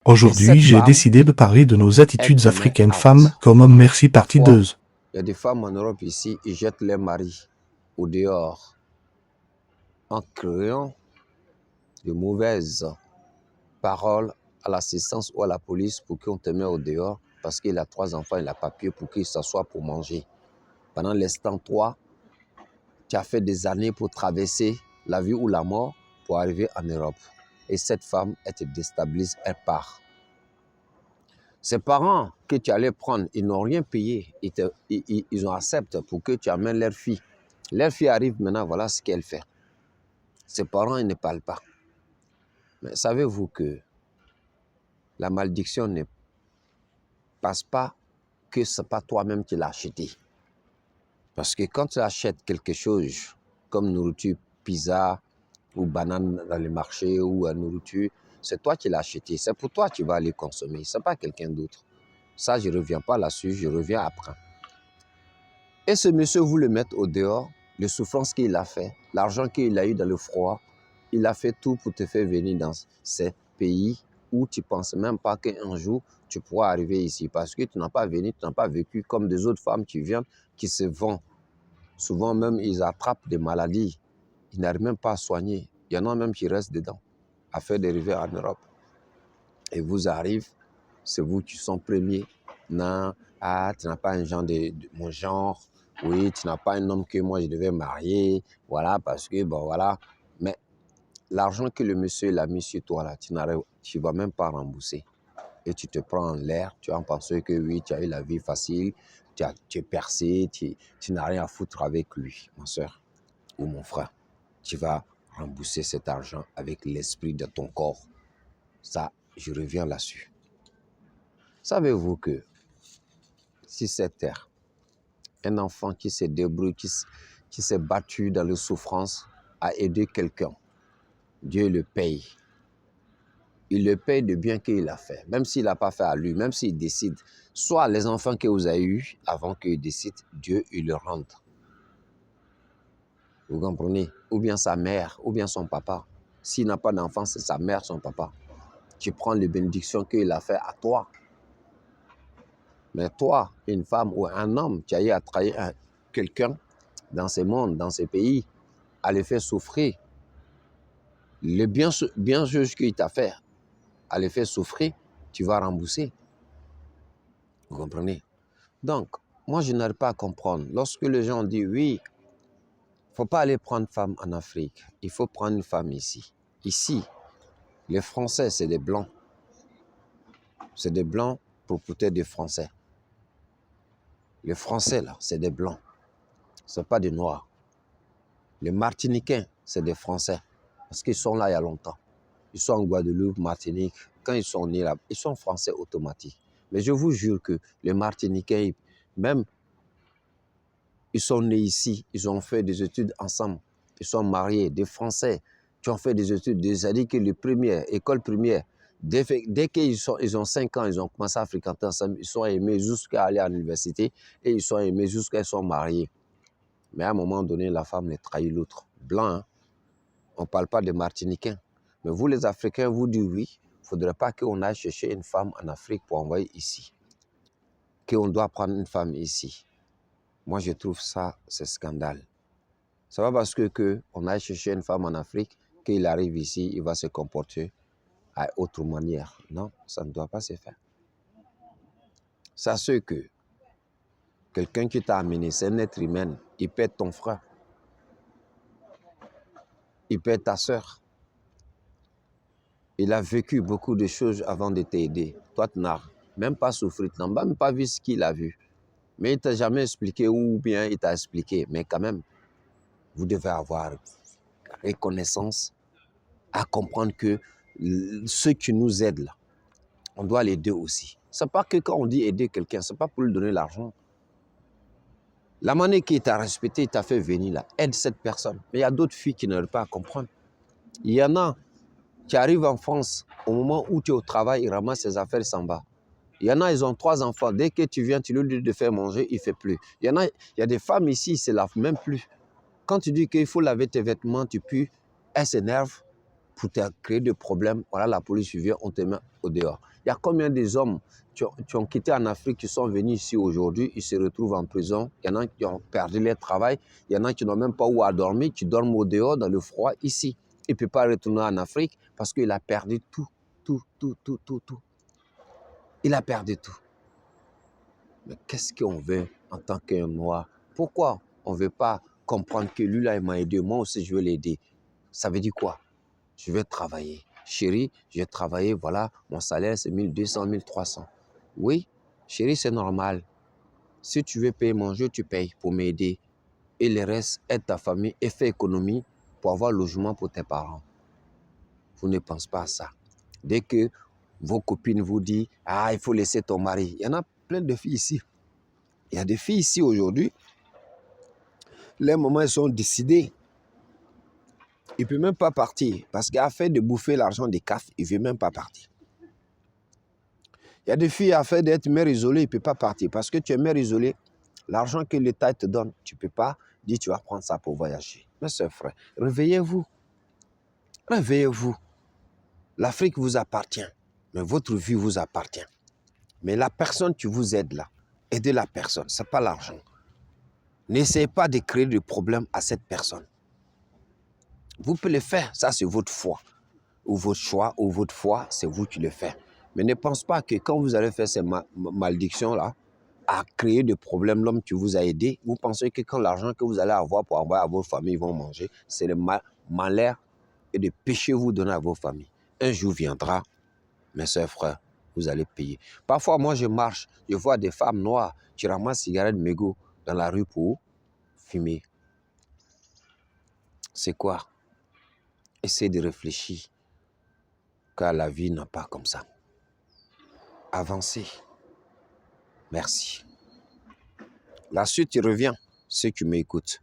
Aujourd'hui, j'ai décidé de parler de nos attitudes africaines femmes comme hommes. Merci partie 2. Il y a des femmes en Europe ici, ils jettent leurs maris au dehors en créant de mauvaises paroles à l'assistance ou à la police pour qu'on te mette au dehors parce qu'il a 3 enfants, il a papier pour qu'il s'assoie pour manger. Pendant l'instant, toi, tu as fait des années pour traverser la vie ou la mort pour arriver en Europe. Et cette femme, elle te déstabilise, elle part. Ses parents que tu allais prendre, ils n'ont rien payé. Ils ont accepté pour que tu amènes leur fille. Leur fille arrive maintenant, voilà ce qu'elle fait. Ses parents, ils ne parlent pas. Mais savez-vous que la malédiction ne passe pas que ce n'est pas toi-même qui l'as acheté. Parce que quand tu achètes quelque chose comme nourriture, pizza ou banane dans le marché ou nourriture, c'est toi qui l'as acheté. C'est pour toi que tu vas aller consommer. Ce n'est pas quelqu'un d'autre. Ça, je ne reviens pas là-dessus, je reviens après. Et ce monsieur, vous le mettez au dehors, les souffrances qu'il a fait, l'argent qu'il a eu dans le froid, il a fait tout pour te faire venir dans ces pays où tu ne penses même pas qu'un jour, tu pourras arriver ici. Parce que tu n'as pas venu, tu n'as pas vécu comme des autres femmes qui viennent, qui se vendent. Souvent même, ils attrapent des maladies. Ils n'arrivent même pas à soigner. Il y en a même qui restent dedans, à faire dériver en Europe. Et vous arrivez, c'est vous qui sont premiers. Non, tu n'as pas un genre de mon genre. Oui, tu n'as pas un homme que moi je devais marier. Voilà, parce que, bon, voilà. Mais l'argent que le monsieur l'a mis sur toi, là, tu ne vas même pas rembourser. Et tu te prends en l'air, tu en penses que oui, tu as eu la vie facile, tu es percé, tu n'as rien à foutre avec lui, ma soeur ou mon frère. Tu vas rembourser cet argent avec l'esprit de ton corps. Ça, je reviens là-dessus. Savez-vous que si cette terre, un enfant qui se débrouille, qui s'est battu dans la souffrance, a aidé quelqu'un, Dieu le paye. Il le paye de bien qu'il a fait, même s'il n'a pas fait à lui, même s'il décide. Soit les enfants que vous avez eus avant qu'il décide, Dieu, il le rende. Vous comprenez? Ou bien sa mère, ou bien son papa. S'il n'a pas d'enfant, c'est sa mère, son papa. Tu prends les bénédictions qu'il a fait à toi. Mais toi, une femme ou un homme, tu as eu à trahir quelqu'un dans ce monde, dans ce pays, à le faire souffrir. Le bien juge qu'il t'a fait, à le faire souffrir, tu vas rembourser. Vous comprenez? Donc, moi, je n'arrive pas à comprendre. Lorsque les gens disent, oui, il ne faut pas aller prendre femme en Afrique, il faut prendre une femme ici. Ici, les Français, c'est des Blancs. C'est des Blancs pour peut-être des Français. Les Français, là, c'est des Blancs. Ce n'est pas des Noirs. Les Martiniquais, c'est des Français. Parce qu'ils sont là il y a longtemps. Ils sont en Guadeloupe, Martinique. Quand ils sont nés là, ils sont Français automatiques. Mais je vous jure que les Martiniquais, même, ils sont nés ici. Ils ont fait des études ensemble. Ils sont mariés, des Français qui ont fait des études. C'est-à-dire que les premières, école primaire, dès qu'ils ont 5 ans, ils ont commencé à fréquenter ensemble. Ils sont aimés jusqu'à aller à l'université et ils sont aimés jusqu'à ils sont mariés. Mais à un moment donné, la femme les trahit l'autre. Blanc, hein? On ne parle pas des Martiniquais. Mais vous, les Africains, vous dites oui. Il ne faudrait pas qu'on aille chercher une femme en Afrique pour envoyer ici. Qu'on doit prendre une femme ici. Moi, je trouve ça, c'est scandale. Ça va parce qu'on aille chercher une femme en Afrique, qu'il arrive ici, il va se comporter à autre manière. Non, ça ne doit pas se faire. Sachez que quelqu'un qui t'a amené, c'est un être humain. Il peut être ton frère. Il peut être ta soeur. Il a vécu beaucoup de choses avant de t'aider. Toi, tu n'as même pas souffert, tu n'as même pas vu ce qu'il a vu. Mais il ne t'a jamais expliqué ou bien il t'a expliqué. Mais quand même, vous devez avoir reconnaissance à comprendre que ceux qui nous aident là, on doit l'aider aussi. Ce n'est pas que quand on dit aider quelqu'un, ce n'est pas pour lui donner l'argent. La manière qu'il t'a respecté, il t'a fait venir là, aide cette personne. Mais il y a d'autres filles qui n'arrivent pas à comprendre. Il y en a qui arrivent en France, au moment où tu es au travail, ils ramassent ses affaires, ils s'en vont. Il y en a, ils ont 3 enfants. Dès que tu viens, tu lui dis de faire manger, il ne fait plus. Il y a des femmes ici, ils ne se lavent même plus. Quand tu dis qu'il faut laver tes vêtements, tu pues, elles s'énervent pour te créer des problèmes. Voilà, la police vient, on te met au dehors. Il y a combien des hommes qui ont quitté en Afrique, qui sont venus ici aujourd'hui, ils se retrouvent en prison. Il y en a qui ont perdu leur travail. Il y en a qui n'ont même pas où à dormir, qui dorment au dehors, dans le froid, ici. Il ne peut pas retourner en Afrique parce qu'il a perdu tout. Tout. Il a perdu tout. Mais qu'est-ce qu'on veut en tant qu'un noir? Pourquoi on ne veut pas comprendre que lui, là, il m'a aidé, moi aussi, je veux l'aider? Ça veut dire quoi? Je vais travailler. Chérie, je vais travailler, voilà, mon salaire, c'est 1200, 1300. Oui, chérie, c'est normal. Si tu veux payer manger, tu payes pour m'aider. Et le reste, aide ta famille et fais économie pour avoir logement pour tes parents. Vous ne pensez pas à ça. Dès que vos copines vous disent « Ah, il faut laisser ton mari », il y en a plein de filles ici. Il y a des filles ici aujourd'hui, les mamans, elles sont décidées. Il ne peut même pas partir parce qu'à fait de bouffer l'argent des CAF, il ne veut même pas partir. Il y a des filles à faire d'être mère isolée, il ne peut pas partir parce que tu es mère isolée. L'argent que l'État te donne, tu ne peux pas dire tu vas prendre ça pour voyager. Mes soeurs, frères, réveillez-vous. Réveillez-vous. L'Afrique vous appartient, mais votre vie vous appartient. Mais la personne qui vous aide là, aidez la personne, ce n'est pas l'argent. N'essayez pas de créer des problèmes à cette personne. Vous pouvez le faire, ça c'est votre foi. Ou votre choix, ou votre foi, c'est vous qui le faites. Mais ne pense pas que quand vous allez faire ces malédictions-là, à créer des problèmes, l'homme qui vous a aidé, vous pensez que quand l'argent que vous allez avoir pour envoyer à vos familles vont manger, c'est le malheur et de péché vous donner à vos familles. Un jour viendra, mes soeurs, frères, vous allez payer. Parfois, moi, je marche, je vois des femmes noires qui ramassent cigarettes mégots dans la rue pour fumer. C'est quoi? Essayez de réfléchir, car la vie n'est pas comme ça. Avancez. Merci. La suite, il revient, ceux qui m'écoutent.